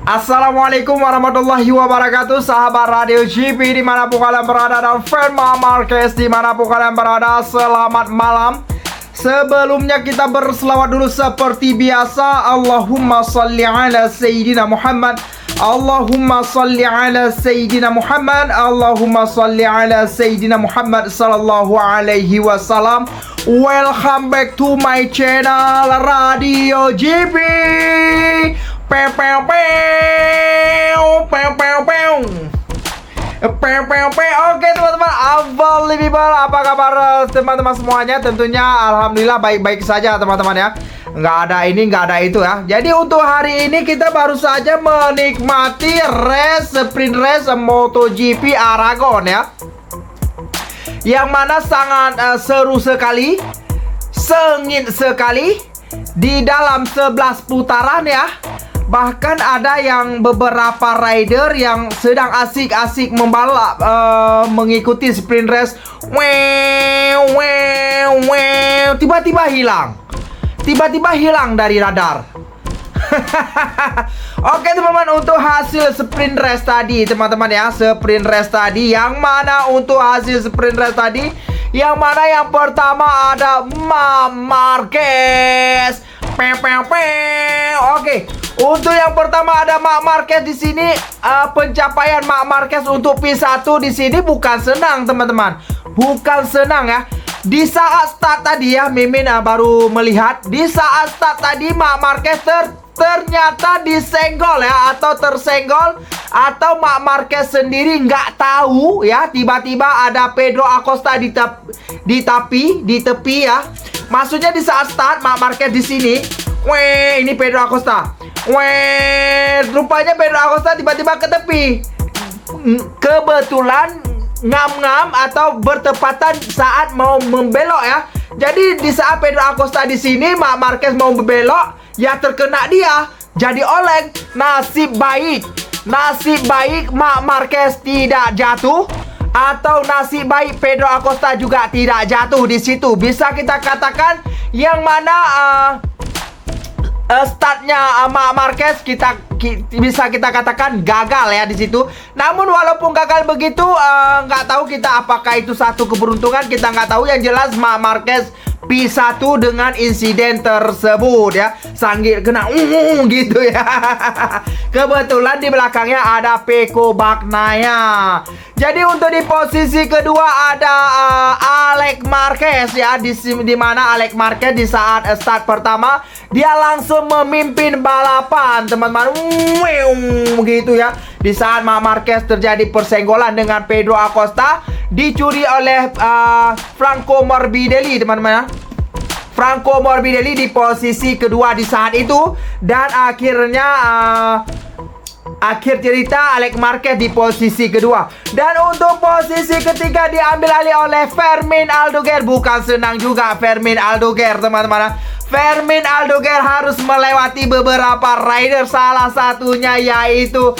Assalamualaikum warahmatullahi wabarakatuh, sahabat Radio GP dimanapun kalian berada, dan fan Marquez dimanapun kalian berada. Selamat malam. Sebelumnya kita berselawat dulu seperti biasa. Allahumma salli ala Sayyidina Muhammad, Allahumma salli ala Sayyidina Muhammad, Allahumma salli ala Sayyidina Muhammad sallallahu alaihi wasallam. Welcome back to my channel Radio GP. Pew pew pew pew pew pew. Oke teman-teman, unbelievable. Apa kabar teman-teman semuanya? Tentunya alhamdulillah baik-baik saja teman-teman ya. Nggak ada ini, nggak ada itu ya. Jadi untuk hari ini kita baru saja menikmati sprint race MotoGP Aragon ya, yang mana sangat seru sekali, sengit sekali di dalam 11 putaran ya. Bahkan ada yang beberapa rider yang sedang asik-asik membalap mengikuti sprint race. Tiba-tiba hilang. Tiba-tiba hilang dari radar. Oke teman-teman, untuk hasil sprint race tadi teman-teman ya, sprint race tadi yang mana untuk hasil sprint race tadi, yang mana yang pertama ada Marquez. Oke, untuk yang pertama ada Marquez di sini. Pencapaian Marquez untuk P1 di sini bukan senang teman-teman, bukan senang ya. Di saat start tadi ya, Mimin baru melihat di saat start tadi Marquez ternyata disenggol ya, atau tersenggol, atau Marquez sendiri nggak tahu ya. Tiba-tiba ada Pedro Acosta di tepi ya. Maksudnya di saat start Marquez di sini, ini Pedro Acosta. Rupanya Pedro Acosta tiba-tiba ke tepi. Kebetulan ngam-ngam atau bertepatan saat mau membelok ya. Jadi di saat Pedro Acosta di sini, Marquez mau membelok, ya terkena dia, jadi oleng. Nasib baik Marquez tidak jatuh, atau nasib baik Pedro Acosta juga tidak jatuh di situ. Bisa kita katakan yang mana startnya Marquez bisa kita katakan gagal ya di situ. Namun walaupun gagal begitu, nggak tahu kita apakah itu satu keberuntungan, kita nggak tahu. Yang jelas Marquez P1 dengan insiden tersebut ya, sanggit kena gitu ya. Kebetulan di belakangnya ada Pecco Bagnaia. Jadi untuk di posisi kedua ada Alex Marquez ya, di mana Alex Marquez di saat start pertama dia langsung memimpin balapan teman-teman, begitu ya. Di saat Marquez terjadi persenggolan dengan Pedro Acosta, dicuri oleh Franco Morbidelli teman-teman ya. Franco Morbidelli di posisi kedua di saat itu, dan akhirnya akhir cerita Alex Marquez di posisi kedua. Dan untuk posisi ketiga diambil alih oleh Fermin Aldogar. Bukan senang juga Fermin Aldogar teman-teman. Fermin Aldogar harus melewati beberapa rider, salah satunya yaitu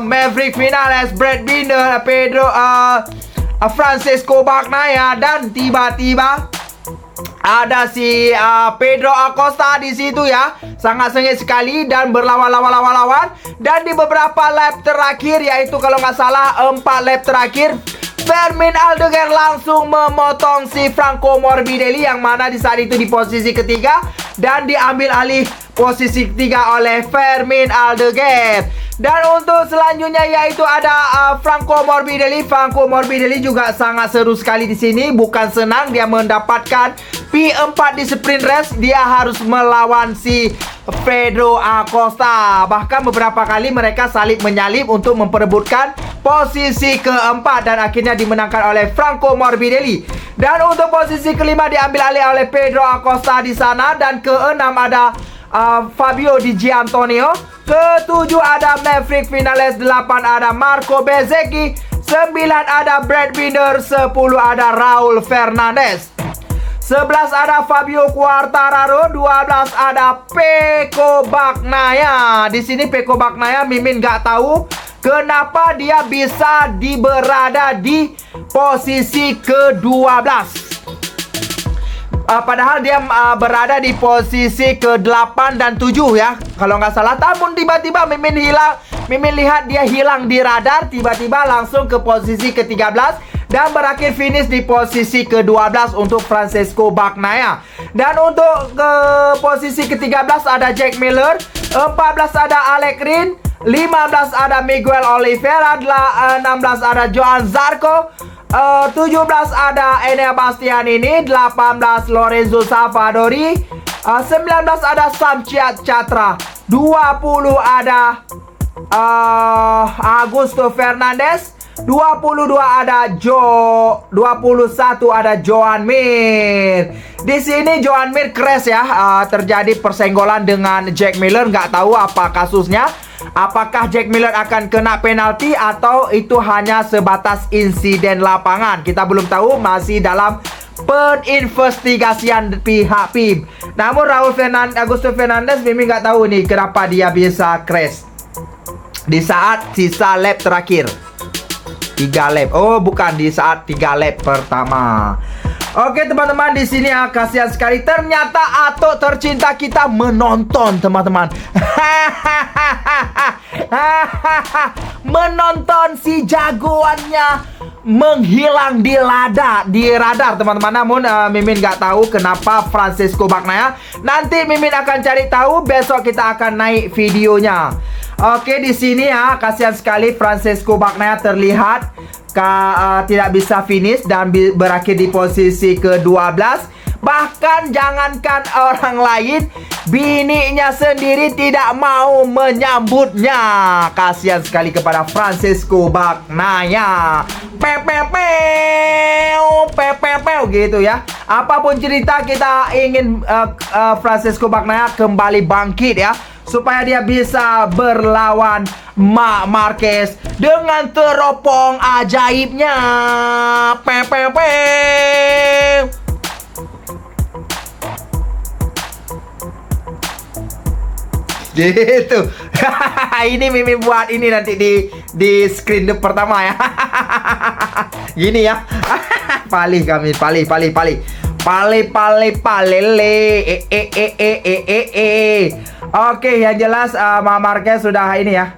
Maverick Vinales, Brad Binder, Pedro Francisco Bagnaia, dan tiba-tiba ada si Pedro Acosta di situ ya. Sangat sengit sekali dan berlawan. Dan di beberapa lap terakhir, yaitu kalau nggak salah 4 lap terakhir, Fermin Aldogar langsung memotong si Franco Morbidelli, yang mana di saat itu di posisi ketiga, dan diambil alih posisi ketiga oleh Fermin Aldogar. Dan untuk selanjutnya yaitu ada Franco Morbidelli. Franco Morbidelli juga sangat seru sekali di sini, bukan senang dia mendapatkan P4 di sprint race. Dia harus melawan si Pedro Acosta. Bahkan beberapa kali mereka salib menyalip untuk memperebutkan posisi keempat, dan akhirnya dimenangkan oleh Franco Morbidelli. Dan untuk posisi kelima diambil alih oleh Pedro Acosta di sana, dan keenam ada Fabio Di Gianantonio, ketujuh ada Maverick Vinales, 8 ada Marco Bezzecchi, 9 ada Brad Binder, 10 ada Raul Fernandez, 11 ada Fabio Quartararo, 12 ada Pecco Bagnaia. Di sini Pecco Bagnaia, Mimin nggak tahu kenapa dia bisa berada di posisi ke-12. Padahal dia berada di posisi ke-8 dan 7 ya, kalau nggak salah. Namun tiba-tiba Mimin lihat dia hilang di radar, tiba-tiba langsung ke posisi ke-13 dan berakhir finish di posisi ke-12 untuk Francesco Bagnaia. Dan untuk ke posisi ke-13 ada Jack Miller, 14 ada Alex Rin, 15 ada Miguel Oliveira, 16 ada Johann Zarco, 17 ada Enea Bastianini, 18 Lorenzo Savadori, 19 ada Sam Chatra, 20 ada Augusto Fernandez, 22 ada 21 ada Joan Mir. Di sini Joan Mir crash ya, terjadi persenggolan dengan Jack Miller. Nggak tahu apa kasusnya. Apakah Jack Miller akan kena penalti atau itu hanya sebatas insiden lapangan? Kita belum tahu, masih dalam peninvestigasian pihak PIM. Namun Augusto Fernandez, Mimi nggak tahu nih kenapa dia bisa crash di saat sisa lap terakhir. 3 lap. Oh, bukan, di saat 3 lap pertama. Oke teman-teman, di sini kasihan sekali. Ternyata Ato tercinta kita menonton, teman-teman. Menonton si jagoannya menghilang di radar, teman-teman. Namun Mimin nggak tahu kenapa Francesco Bagnaia. Nanti Mimin akan cari tahu, besok kita akan naik videonya. Oke, di sini ya, kasihan sekali Francesco Bagnaia terlihat tidak bisa finish dan berakhir di posisi ke-12. Bahkan jangankan orang lain, bininya sendiri tidak mau menyambutnya. Kasihan sekali kepada Francesco Bagnaia. Gitu ya. Apapun cerita, kita ingin Francesco Bagnaia kembali bangkit ya, supaya dia bisa berlawan Marc Marquez dengan teropong ajaibnya. Gitu. Ini Mimi buat ini nanti di screen pertama ya. Gini ya. Palih kami, palih. Oke, yang jelas Marc Marquez sudah ini ya.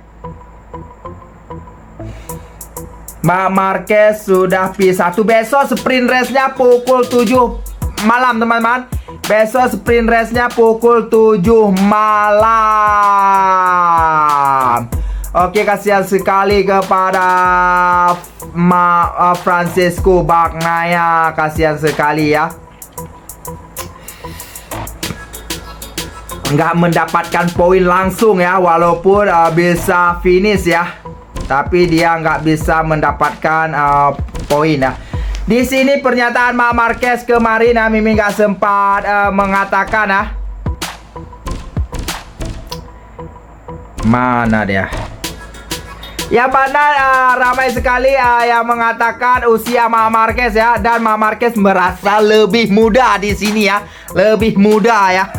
Marc Marquez sudah P1. Besok sprint race-nya pukul 7 malam, teman-teman. Besok sprint race-nya pukul 7 malam. Oke, kasihan sekali kepada Francesco Bagnaia. Kasihan sekali ya, nggak mendapatkan poin langsung ya, walaupun bisa finish ya, tapi dia nggak bisa mendapatkan poin ya. Di sini pernyataan Marc Marquez kemarin, Mimi nggak sempat mengatakan ya. Mana dia? Yang mana ramai sekali yang mengatakan usia Marc Marquez ya, dan Marc Marquez merasa lebih muda di sini ya, lebih muda ya.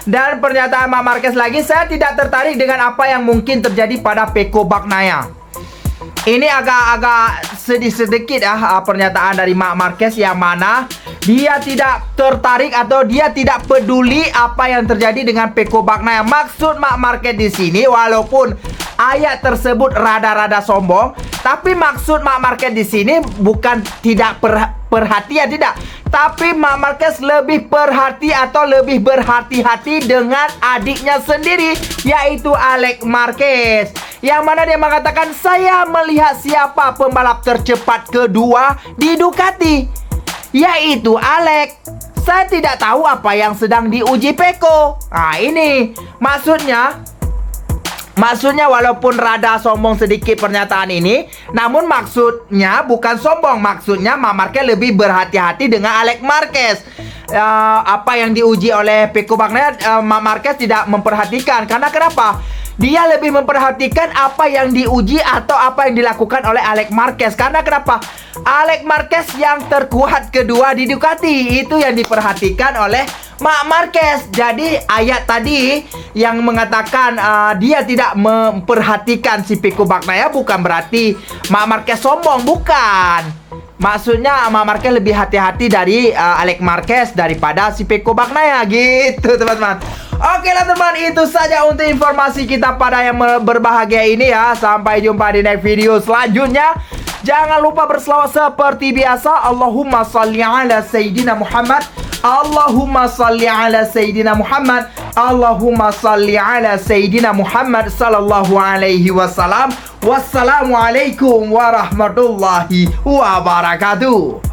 Dan pernyataan Marc Marquez lagi, saya tidak tertarik dengan apa yang mungkin terjadi pada Pecco Bagnaia. Ini agak sedikit ya pernyataan dari Marc Marquez, yang mana dia tidak tertarik atau dia tidak peduli apa yang terjadi dengan Pecco Bagnaia. Maksud Marc Marquez di sini, walaupun ayat tersebut rada-rada sombong, tapi maksud Marc Marquez di sini bukan tidak perhatian, tidak. Tapi Marc Marquez lebih lebih berhati-hati dengan adiknya sendiri, yaitu Alex Marquez. Yang mana dia mengatakan, saya melihat siapa pembalap tercepat kedua di Ducati, yaitu Alex. Saya tidak tahu apa yang sedang diuji Pecco. Nah ini Maksudnya walaupun rada sombong sedikit pernyataan ini, namun maksudnya bukan sombong. Maksudnya Marc Marquez lebih berhati-hati dengan Alex Marquez. Apa yang diuji oleh Pecco Bagnaia, Marc Marquez tidak memperhatikan. Karena kenapa? dia lebih memperhatikan apa yang diuji atau apa yang dilakukan oleh Alex Marquez. Karena kenapa? Alex Marquez yang terkuat kedua di Ducati, itu yang diperhatikan oleh Marc Marquez. Jadi ayat tadi yang mengatakan dia tidak memperhatikan si Pecco Bagnaia bukan berarti Marc Marquez sombong, bukan. Maksudnya Marc Marquez lebih hati-hati dari Alex Marquez daripada si Pecco Bagnaia gitu, teman-teman. Oke lah teman, itu saja untuk informasi kita pada yang berbahagia ini ya. Sampai jumpa di next video selanjutnya. Jangan lupa berselawat seperti biasa. Allahumma salli ala Sayyidina Muhammad. Allahumma salli ala Sayyidina Muhammad. Allahumma salli ala Sayyidina Muhammad sallallahu alaihi wasallam. Wassalamualaikum warahmatullahi wabarakatuh.